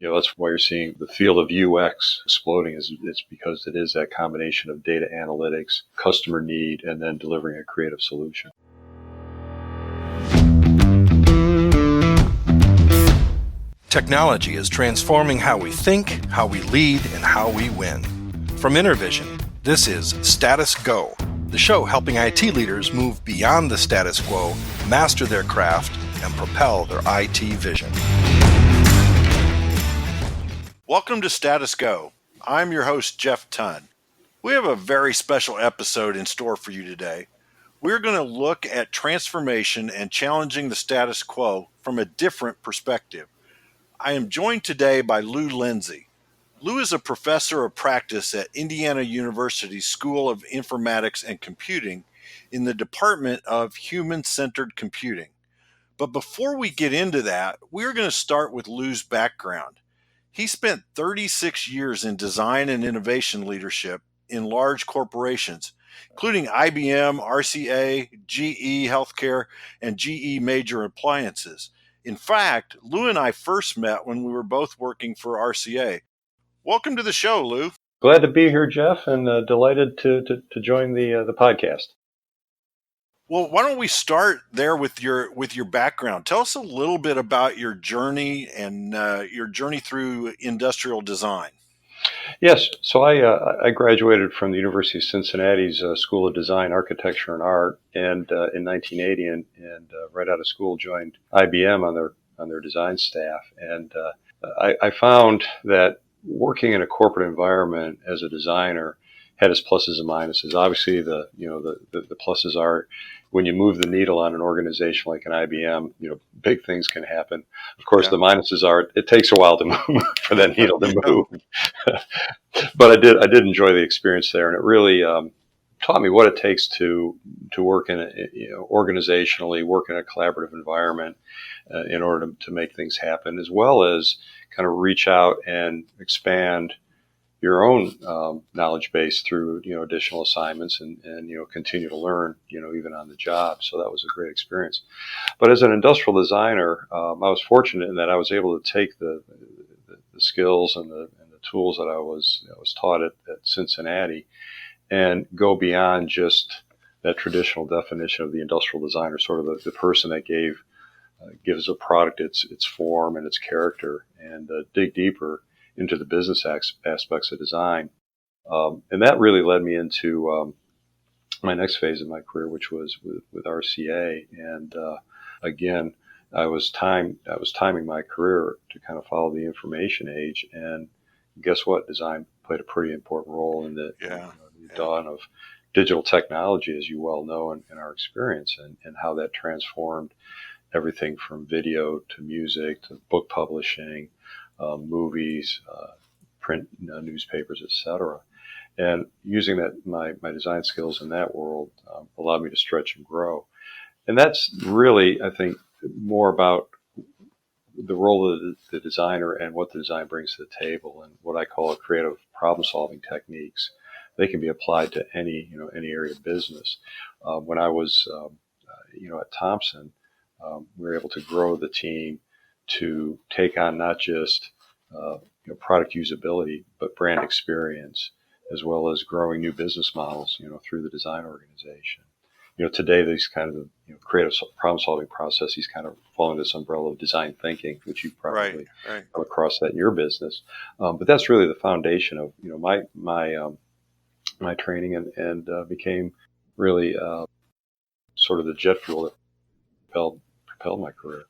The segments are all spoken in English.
That's why you're seeing the field of UX exploding. It's because it is that combination of data analytics, customer need, and then delivering a creative solution. Technology is transforming how we think, how we lead, and how we win. From InterVision, this is Status Go, the show helping IT leaders move beyond the status quo, master their craft, and propel their IT vision. Welcome to Status Go. I'm your host, Jeff Tunn. We have a very special episode in store for you today. We're going to look at transformation and challenging the status quo from a different perspective. I am joined today by Lou Lindsay. Lou is a professor of practice at Indiana University's School of Informatics and Computing in the Department of Human-Centered Computing. But before we get into that, we're going to start with Lou's background. He spent 36 years in design and innovation leadership in large corporations, including IBM, RCA, GE Healthcare, and GE Major Appliances. In fact, Lou and I first met when we were both working for RCA. Welcome to the show, Lou. Glad to be here, Jeff, and delighted to join the podcast. Well, why don't we start there with your background? Tell us a little bit about your journey and your journey through industrial design. Yes, so I graduated from the University of Cincinnati's School of Design, Architecture, and Art, and in 1980, and right out of school joined IBM on their design staff, and I found that working in a corporate environment as a designer had its pluses and minuses. Obviously, the pluses are when you move the needle on an organization like an IBM, big things can happen. Of course, The minuses are it takes a while to move for that needle to move. But I did enjoy the experience there, and it really taught me what it takes to work in organizationally, work in a collaborative environment in order to make things happen, as well as kind of reach out and expand your own knowledge base through additional assignments and continue to learn even on the job. So that was a great experience. But as an industrial designer, I was fortunate in that I was able to take the skills and the tools that I was taught at Cincinnati and go beyond just that traditional definition of the industrial designer, sort of the person that gives a product its form and its character, and dig deeper into the business aspects of design. And that really led me into my next phase of my career, which was with RCA. And again, I was timing my career to kind of follow the information age. And guess what? Design played a pretty important role in the dawn of digital technology, as you well know in our experience, and how that transformed everything from video to music to book publishing, movies, print newspapers, etc. And using that my design skills in that world allowed me to stretch and grow. And that's really, I think, more about the role of the designer and what the design brings to the table, and what I call creative problem-solving techniques. They can be applied to any area of business. When I was at Thomson, we were able to grow the team to take on not just product usability, but brand experience, as well as growing new business models, through the design organization. Today these kind of creative problem-solving processes kind of fall under this umbrella of design thinking, which you probably come across that in your business. But that's really the foundation of my training, and became really sort of the jet fuel that propelled my career.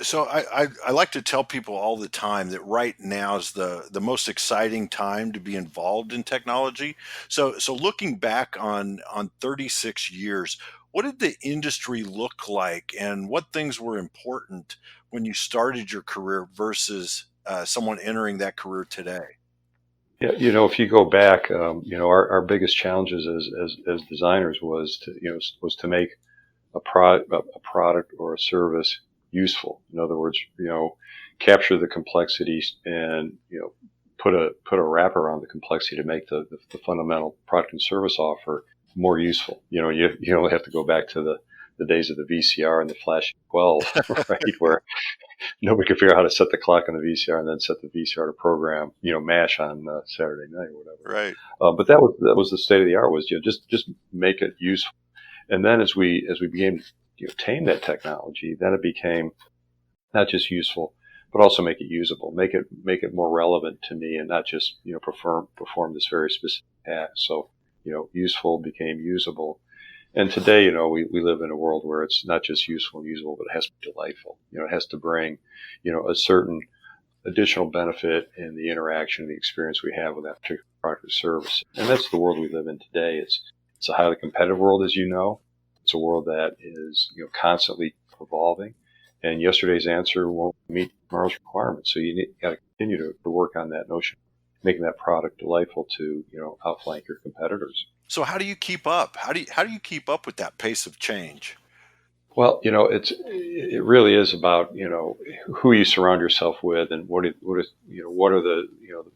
So I like to tell people all the time that right now is the most exciting time to be involved in technology. So looking back on 36 years, what did the industry look like, and what things were important when you started your career versus someone entering that career today? Yeah, if you go back, our biggest challenges as designers was to make a product or a service useful. In other words, capture the complexities and put a wrap around the complexity to make the fundamental product and service offer more useful. You only have to go back to the days of the VCR and the Flash 12, right? Where nobody could figure out how to set the clock on the VCR and then set the VCR to program, MASH on Saturday night or whatever. Right. But that was the state of the art, was just make it useful. And then as we began to tame that technology, then it became not just useful, but also make it usable, make it more relevant to me, and not just perform this very specific task. So useful became usable. And today, we live in a world where it's not just useful and usable, but it has to be delightful. It has to bring, a certain additional benefit in the interaction and the experience we have with that particular product or service. And that's the world we live in today. It's a highly competitive world, as you know. It's a world that is, constantly evolving. And yesterday's answer won't meet tomorrow's requirements. So you got to continue to work on that notion, making that product delightful to, outflank your competitors. So how do you keep up? How do you keep up with that pace of change? Well, it really is about, who you surround yourself with, and what are the,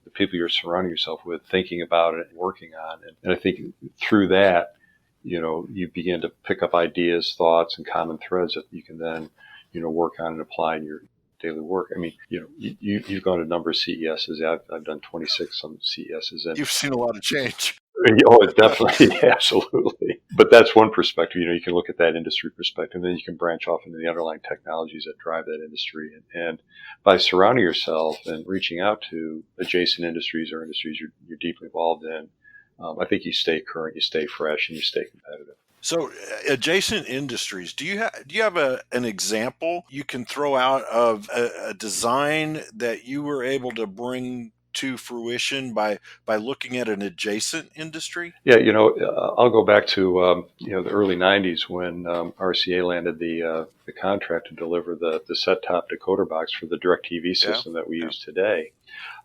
the people you're surrounding yourself with thinking about it and working on. And I think through that, you begin to pick up ideas, thoughts, and common threads that you can then, work on and apply in your daily work. I mean, you've gone to a number of CESs. I've done 26 some CESs, and You've seen a lot of change. oh, definitely, absolutely. But that's one perspective. You can look at that industry perspective, and then you can branch off into the underlying technologies that drive that industry. And by surrounding yourself and reaching out to adjacent industries or industries you're deeply involved in, I think you stay current, you stay fresh, and you stay competitive. So, adjacent industries. Do you have an example you can throw out of a design that you were able to bring to fruition by looking at an adjacent industry? Yeah, I'll go back to the early '90s when RCA landed the contract to deliver the set-top decoder box for the DirecTV system that we use today.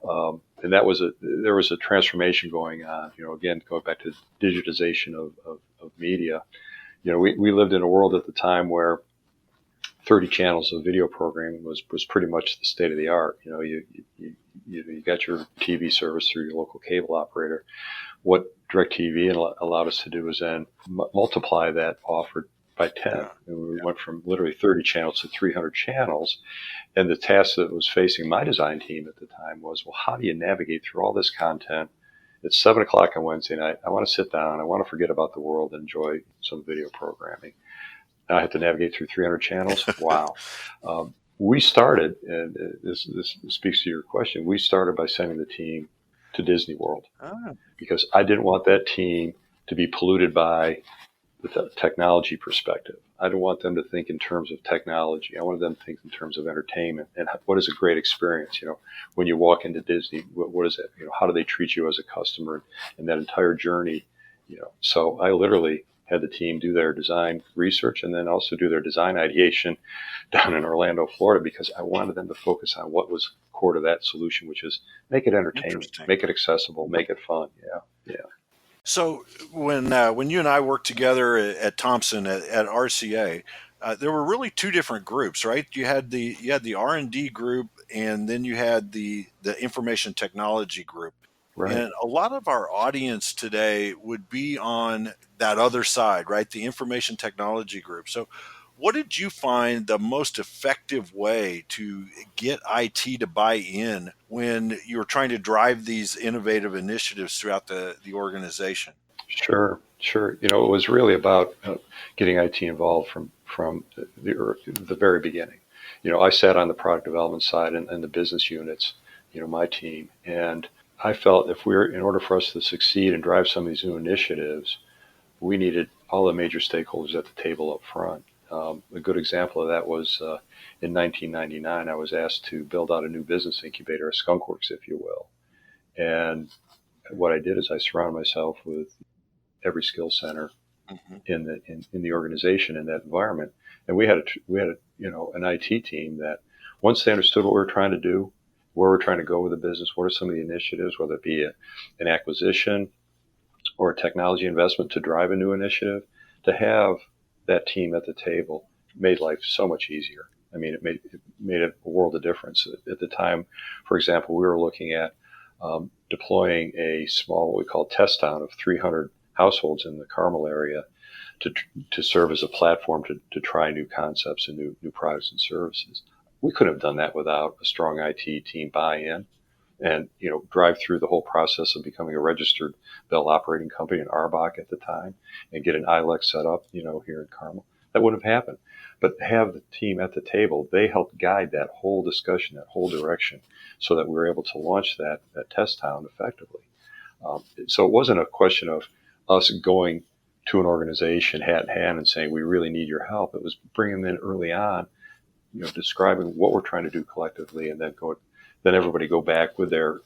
And there was a transformation going on. Again, going back to digitization of media. We lived in a world at the time where 30 channels of video programming was pretty much the state of the art. You got your TV service through your local cable operator. What DirecTV allowed us to do was then multiply that offer by 10. And we went from literally 30 channels to 300 channels. And the task that was facing my design team at the time was, well, how do you navigate through all this content? It's 7 o'clock on Wednesday night. I want to sit down. I want to forget about the world and enjoy some video programming. Now I have to navigate through 300 channels. Wow. We started, and this speaks to your question, we started by sending the team to Disney World because I didn't want that team to be polluted by the technology perspective. I didn't want them to think in terms of technology. I wanted them to think in terms of entertainment and what is a great experience. When you walk into Disney, what is it? How do they treat you as a customer and that entire journey? So I literally had the team do their design research and then also do their design ideation down in Orlando, Florida, because I wanted them to focus on what was core to that solution, which is make it entertaining, make it accessible, make it fun. Yeah. So when you and I worked together at Thomson at RCA, there were really two different groups, right? You had the R&D group, and then you had the information technology group. Right. And a lot of our audience today would be on that other side, right? The information technology group. So what did you find the most effective way to get IT to buy in when you were trying to drive these innovative initiatives throughout the organization? Sure. It was really about getting IT involved from the very beginning. I sat on the product development side and the business units, my team, and I felt in order for us to succeed and drive some of these new initiatives, we needed all the major stakeholders at the table up front. A good example of that was in 1999, I was asked to build out a new business incubator, a skunkworks, if you will. And what I did is I surrounded myself with every skill center in the organization, in that environment. And we had an IT team that once they understood what we were trying to do, where we're trying to go with the business, what are some of the initiatives, whether it be an acquisition or a technology investment to drive a new initiative, to have that team at the table made life so much easier. I mean, it made a world of difference. At the time, for example, we were looking at deploying a small, what we call test town of 300 households in the Carmel area to to serve as a platform to try new concepts and new products and services. We couldn't have done that without a strong IT team buy-in and drive through the whole process of becoming a registered Bell operating company in Arbach at the time and get an ILEC set up here in Carmel. That wouldn't have happened. But have the team at the table, they helped guide that whole discussion, that whole direction, so that we were able to launch that test town effectively. So it wasn't a question of us going to an organization hat in hand and saying we really need your help. It was bringing them in early on, describing what we're trying to do collectively, and then everybody go back with their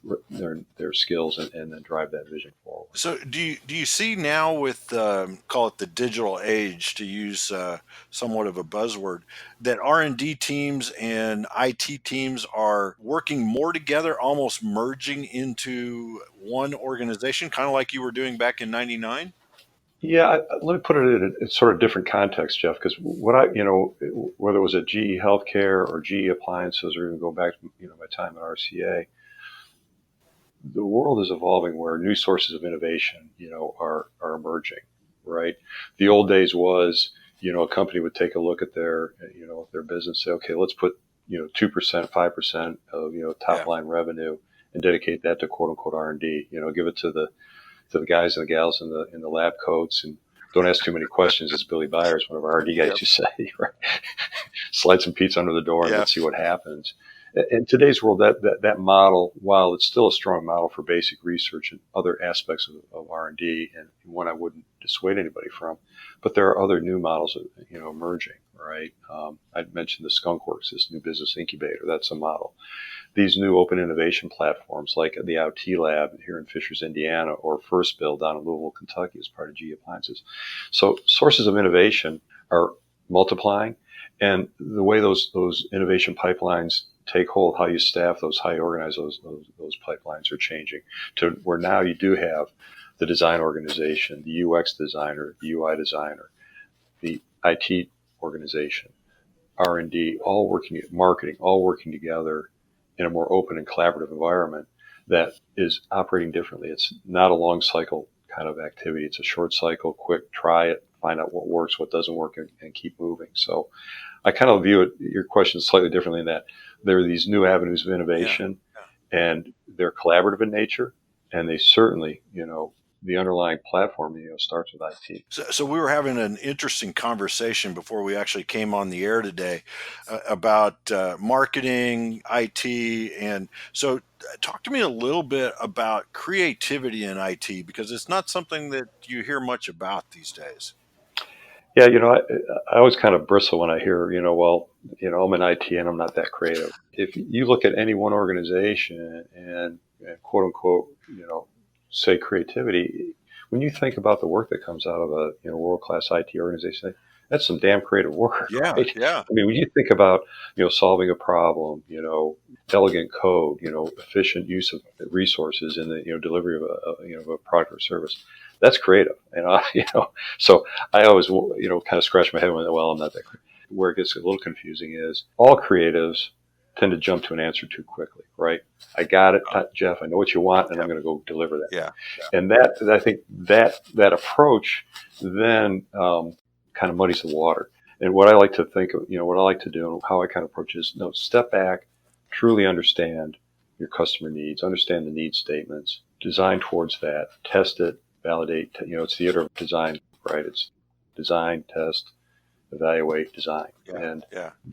skills and then drive that vision forward. So do you see now with call it the digital age, to use somewhat of a buzzword, that R&D teams and IT teams are working more together, almost merging into one organization, kind of like you were doing back in '99? Yeah, let me put it in a sort of different context, Jeff, because whether it was at GE Healthcare or GE Appliances, or even go back to my time at RCA, the world is evolving where new sources of innovation, are emerging, right? The old days was, a company would take a look at their business, say, okay, let's put, 2%, 5% of, top line revenue and dedicate that to quote unquote R&D, give it to the guys and the gals in the lab coats, and don't ask too many questions, as Billy Byers, one of our RD guys, used to say, right? Slide some pizza under the door and let's see what happens. In today's world, that model, while it's still a strong model for basic research and other aspects of R&D, and one I wouldn't dissuade anybody from, but there are other new models, emerging, right? I'd mentioned the Skunkworks, this new business incubator. That's a model. These new open innovation platforms like the IoT Lab here in Fishers, Indiana, or First Build down in Louisville, Kentucky, as part of GE Appliances. So sources of innovation are multiplying, and the way those innovation pipelines take hold, how you staff those, how you organize those pipelines are changing to where now you do have the design organization, the UX designer, the UI designer, the IT organization, R&D, all working, marketing, all working together in a more open and collaborative environment that is operating differently. It's not a long cycle kind of activity. It's a short cycle, quick, try it, find out what works, what doesn't work, and keep moving. So I kind of view it, your question slightly differently, in that there are these new avenues of innovation, and they're collaborative in nature, and they certainly, the underlying platform, starts with IT. So we were having an interesting conversation before we actually came on the air today about marketing, IT, and so talk to me a little bit about creativity in IT, because it's not something that you hear much about these days. Yeah, I always kind of bristle when I hear, I'm in IT and I'm not that creative. If you look at any one organization and quote unquote, say creativity, when you think about the work that comes out of a world-class IT organization, that's some damn creative work, Yeah, right? yeah. I mean, when you think about solving a problem, elegant code, efficient use of resources in the delivery of a product or service, that's creative. And so I always kind of scratch my head when, well, I'm not that creative. Where it gets a little confusing is all creatives tend to jump to an answer too quickly, right? I got it, Jeff. I know what you want, and I'm going to go deliver that. Yeah. And that, I think that approach then kind of muddies the water. And what I like to think of, what I like to do, and how I kind of approach is, step back, truly understand your customer needs, understand the need statements, design towards that, test it, validate. It's the iterative design, right? It's design, test, evaluate, design. And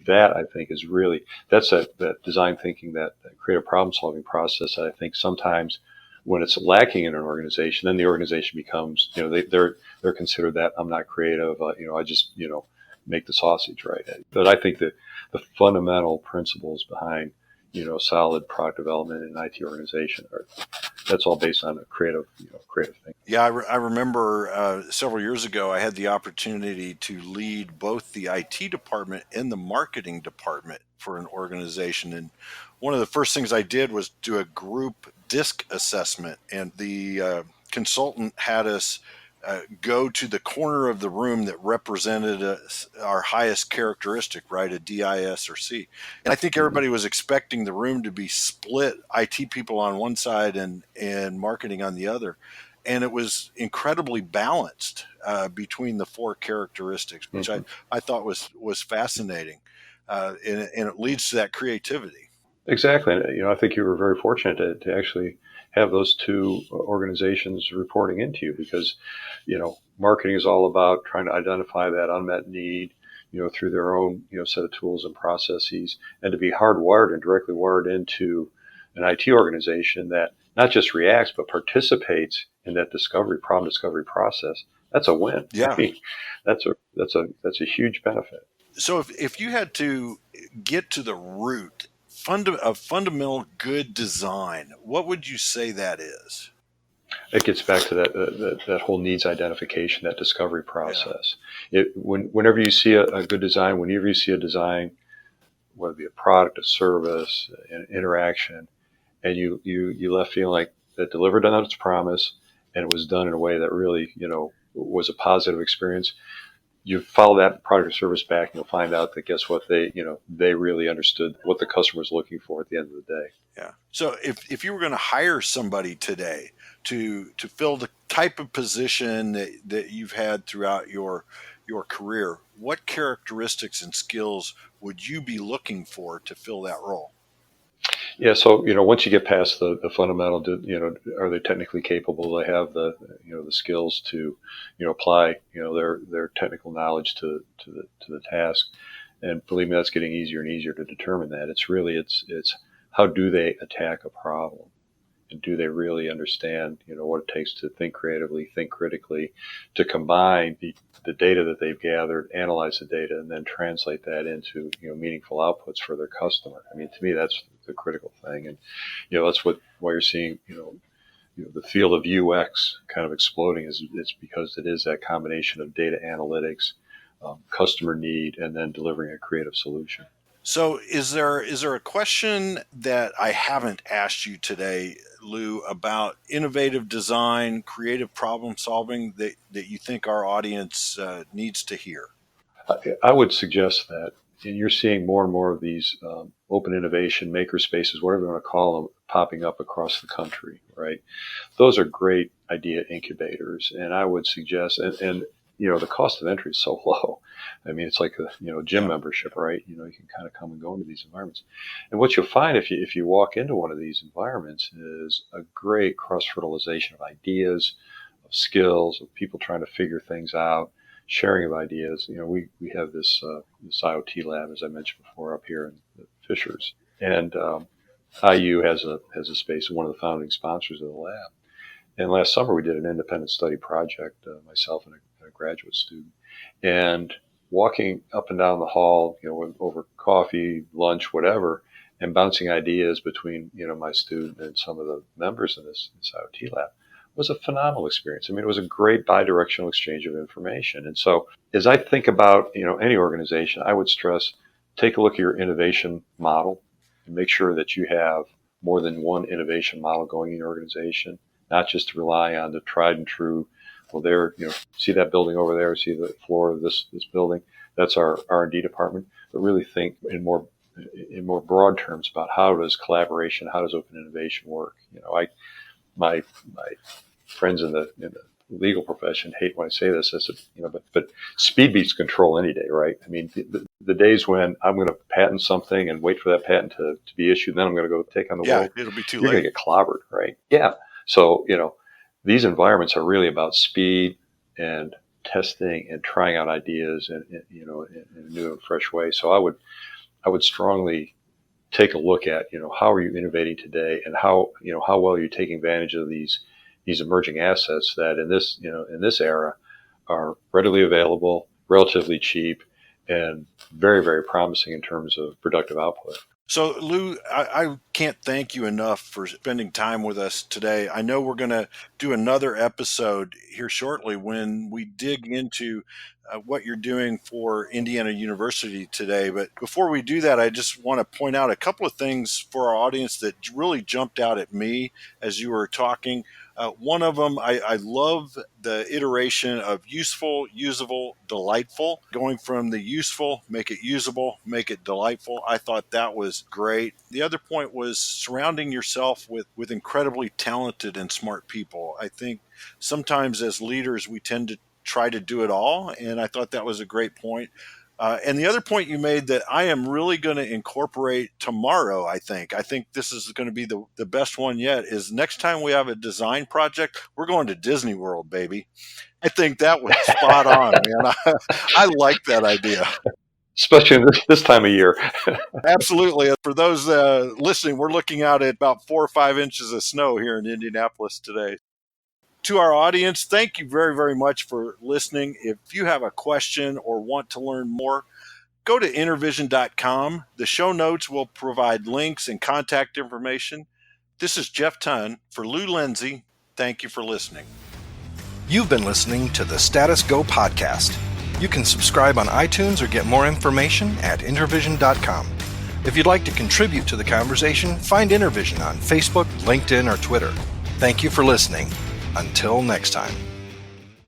that, I think, is really, that's that design thinking, that creative problem solving process that I think sometimes when it's lacking in an organization, then the organization becomes, they're considered that I'm not creative, I just, make the sausage, right? But I think that the fundamental principles behind, solid product development in an IT organization that's all based on a creative thing. Yeah, I remember several years ago, I had the opportunity to lead both the IT department and the marketing department for an organization. And one of the first things I did was do a group DISC assessment. And the consultant had us go to the corner of the room that represented our highest characteristic, right? A DIS or C. And I think everybody was expecting the room to be split, IT people on one side and marketing on the other. and it was incredibly balanced between the four characteristics, which Mhm. I thought was fascinating, and it leads to that creativity. Exactly. And, I think you were very fortunate to actually have those two organizations reporting into you because, marketing is all about trying to identify that unmet need, through their own, set of tools and processes, and to be hardwired and directly wired into an IT organization that not just reacts but participates in that problem discovery process. That's a win. I Yeah. mean, that's a huge benefit. So if you had to get to the root of fundamental good design, what would you say that is? It gets back to that whole needs identification, that discovery Yeah. process. Whenever you see a good design, whenever you see a design, whether it be a product, a service, an interaction, and you left feeling like that delivered on its promise, and it was done in a way that really was a positive experience. You follow that product or service back, and you'll find out that guess what, they really understood what the customer was looking for at the end of the day. Yeah. So if you were going to hire somebody today to fill the type of position that you've had throughout your career, what characteristics and skills would you be looking for to fill that role? Yeah, so once you get past the fundamental, are they technically capable? They have the skills to, apply, their technical knowledge to the task. And believe me, that's getting easier and easier to determine that. It's how do they attack a problem, and do they really understand, what it takes to think creatively, think critically, to combine the data that they've gathered, analyze the data, and then translate that into meaningful outputs for their customer. I mean, to me, that's the critical thing, and that's why you're seeing the field of UX kind of exploding is it's because it is that combination of data analytics, customer need, and then delivering a creative solution. So is there a question that I haven't asked you today, Lou, about innovative design, creative problem solving that you think our audience needs to hear? I would suggest that, and you're seeing more and more of these open innovation maker spaces, whatever you want to call them, popping up across the country, right? Those are great idea incubators, and I would suggest, and the cost of entry is so low. I mean, it's like a gym Yeah. membership, right? You can kind of come and go into these environments, and what you'll find if you walk into one of these environments is a great cross fertilization of ideas, of skills, of people trying to figure things out, sharing of ideas. We have this IoT lab, as I mentioned before, up here in the Fishers, and IU has a space, and one of the founding sponsors of the lab. And last summer we did an independent study project, myself and a graduate student, and walking up and down the hall, over coffee, lunch, whatever, and bouncing ideas between my student and some of the members in this IoT lab was a phenomenal experience. I mean, it was a great bidirectional exchange of information. And so, as I think about any organization, I would stress take a look at your innovation model and make sure that you have more than one innovation model going in your organization, not just to rely on the tried and true. Well, there, see that building over there, see the floor of this building. That's our R&D department. But really think in more broad terms about how does collaboration, how does open innovation work. My friends in the legal profession hate when I say this. I said, but speed beats control any day, right? I mean, the days when I'm going to patent something and wait for that patent to be issued, and then I'm going to go take on the Yeah, world, it'll be too you're going late. to get clobbered, right? Yeah. So, these environments are really about speed and testing and trying out ideas in a new and fresh way. So I would strongly take a look at, how are you innovating today, and how well are you taking advantage of these emerging assets that in this era are readily available, relatively cheap, and very, very promising in terms of productive output. So, Lou, I can't thank you enough for spending time with us today. I know we're going to do another episode here shortly when we dig into what you're doing for Indiana University today. But before we do that, I just want to point out a couple of things for our audience that really jumped out at me as you were talking. One of them, I love the iteration of useful, usable, delightful. Going from the useful, make it usable, make it delightful. I thought that was great. The other point was surrounding yourself with incredibly talented and smart people. I think sometimes as leaders, we tend to try to do it all. And I thought that was a great point. And the other point you made that I am really going to incorporate tomorrow, I think this is going to be the best one yet, is next time we have a design project, we're going to Disney World, baby. I think that was spot on, man. I like that idea. Especially in this time of year. Absolutely. For those listening, we're looking out at about 4 or 5 inches of snow here in Indianapolis today. To our audience, thank you very, very much for listening. If you have a question or want to learn more, go to intervision.com. The show notes will provide links and contact information. This is Jeff Tunn for Lou Lindsay. Thank you for listening. You've been listening to the Status Go podcast. You can subscribe on iTunes or get more information at intervision.com. If you'd like to contribute to the conversation, find Intervision on Facebook, LinkedIn, or Twitter. Thank you for listening. Until next time.